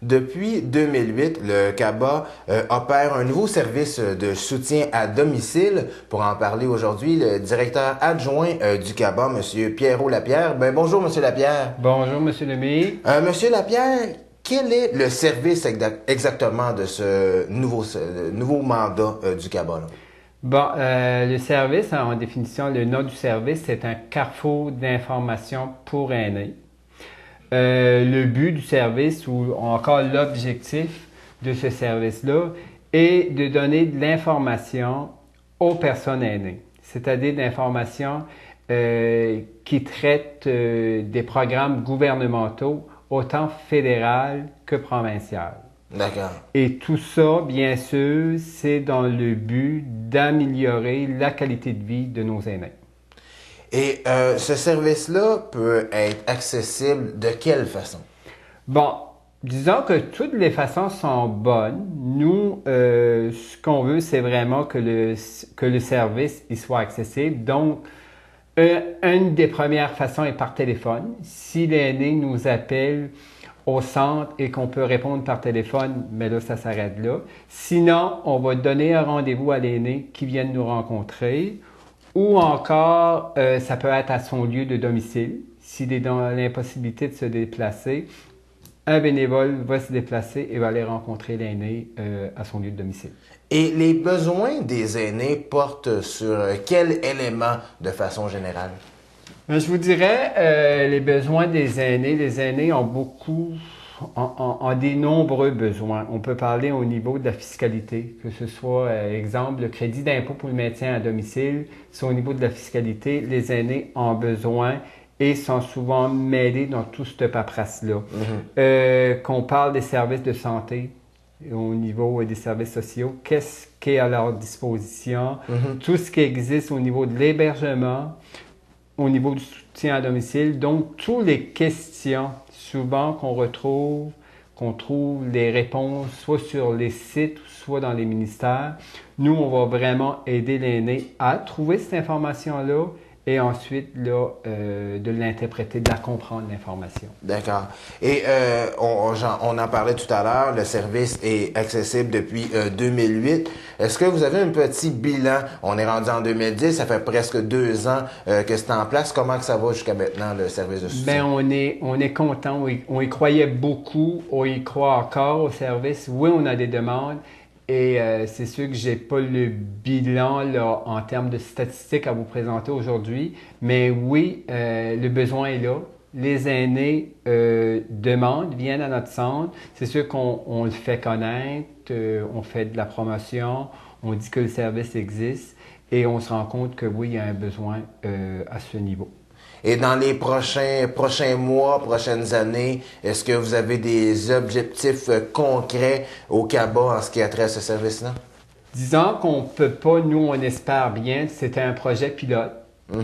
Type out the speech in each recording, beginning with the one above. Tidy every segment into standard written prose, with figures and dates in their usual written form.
Depuis 2008, le CABA opère un nouveau service de soutien à domicile. Pour en parler aujourd'hui, le directeur adjoint du CABA, M. Pierrot Lapierre. Ben, bonjour, M. Lapierre. Bonjour, Monsieur Lemay. Monsieur Lapierre, quel est le service exactement de ce nouveau mandat du CABA, là? Bon, le service, en définition, le nom du service, c'est un carrefour d'information pour aînés. Le but du service, ou encore l'objectif de ce service-là, est de donner de l'information aux personnes aînées, c'est-à-dire de l'information qui traite des programmes gouvernementaux, autant fédéral que provincial. D'accord. Et tout ça, bien sûr, c'est dans le but d'améliorer la qualité de vie de nos aînés. Et ce service-là peut être accessible de quelle façon? Bon, disons que toutes les façons sont bonnes. Nous, ce qu'on veut, c'est vraiment que le service il soit accessible. Donc, une des premières façons est par téléphone. Si l'aîné nous appelle au centre et qu'on peut répondre par téléphone, mais là, ça s'arrête là. Sinon, on va donner un rendez-vous à l'aîné qui vienne nous rencontrer. Ou encore, ça peut être à son lieu de domicile. S'il est dans l'impossibilité de se déplacer, un bénévole va se déplacer et va aller rencontrer l'aîné à son lieu de domicile. Et les besoins des aînés portent sur quel élément de façon générale? Je vous dirais, les besoins des aînés, les aînés ont des nombreux besoins. On peut parler au niveau de la fiscalité, que ce soit, exemple, le crédit d'impôt pour le maintien à domicile. C'est au niveau de la fiscalité, les aînés ont besoin et sont souvent mêlés dans tout cette paperasse-là. Qu'on parle des services de santé, au niveau des services sociaux, qu'est-ce qui est à leur disposition, tout ce qui existe au niveau de l'hébergement, au niveau du soutien à domicile. Donc, toutes les questions, souvent qu'on trouve les réponses soit sur les sites, soit dans les ministères. Nous, on va vraiment aider l'aîné à trouver cette information-là et ensuite là, de l'interpréter, de la comprendre, l'information. D'accord. Et on en parlait tout à l'heure, le service est accessible depuis 2008. Est-ce que vous avez un petit bilan? On est rendu en 2010, ça fait presque 2 ans que c'est en place. Comment que ça va jusqu'à maintenant, le service de soutien? Bien, on est content. On y croyait beaucoup. On y croit encore au service. Oui, on a des demandes. Et c'est sûr que j'ai pas le bilan là, en termes de statistiques à vous présenter aujourd'hui, mais oui, le besoin est là. Les aînés demandent, viennent à notre centre. C'est sûr qu'on le fait connaître, on fait de la promotion, on dit que le service existe et on se rend compte que oui, il y a un besoin à ce niveau. Et dans les prochains mois, prochaines années, est-ce que vous avez des objectifs concrets au CABA en ce qui a trait à ce service-là? Disons qu'on ne peut pas, nous on espère bien, c'était un projet pilote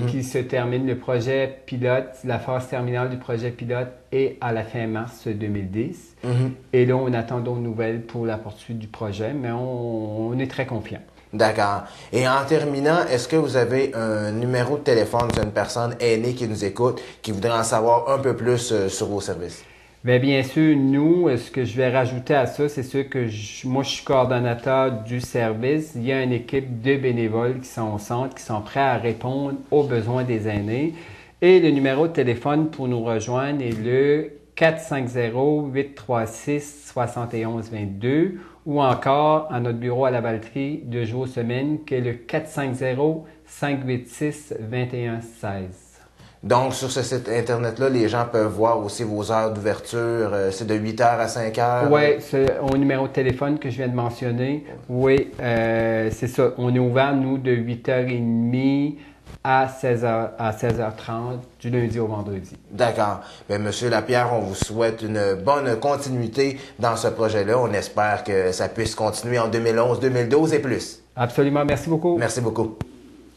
qui se termine. Le projet pilote, la phase terminale du projet pilote est à la fin mars 2010. Et là, on attend d'autres nouvelles pour la poursuite du projet, mais on est très confiant. D'accord. Et en terminant, est-ce que vous avez un numéro de téléphone d'une personne aînée qui nous écoute, qui voudrait en savoir un peu plus sur vos services? Bien sûr, nous, ce que je vais rajouter à ça, c'est sûr que moi, je suis coordonnateur du service. Il y a une équipe de bénévoles qui sont au centre, qui sont prêts à répondre aux besoins des aînés. Et le numéro de téléphone pour nous rejoindre est le 450-836-7122 ou encore à notre bureau à la Valtrie 2 jours semaine qui est le 450-586-2116. Donc, sur ce site Internet-là, les gens peuvent voir aussi vos heures d'ouverture. C'est de 8 heures à 5 heures? Oui, c'est au numéro de téléphone que je viens de mentionner. Oui, c'est ça. On est ouvert, nous, de 8h30 à 16h30 du lundi au vendredi. D'accord. Bien, Monsieur Lapierre, on vous souhaite une bonne continuité dans ce projet-là. On espère que ça puisse continuer en 2011, 2012 et plus. Absolument. Merci beaucoup. Merci beaucoup.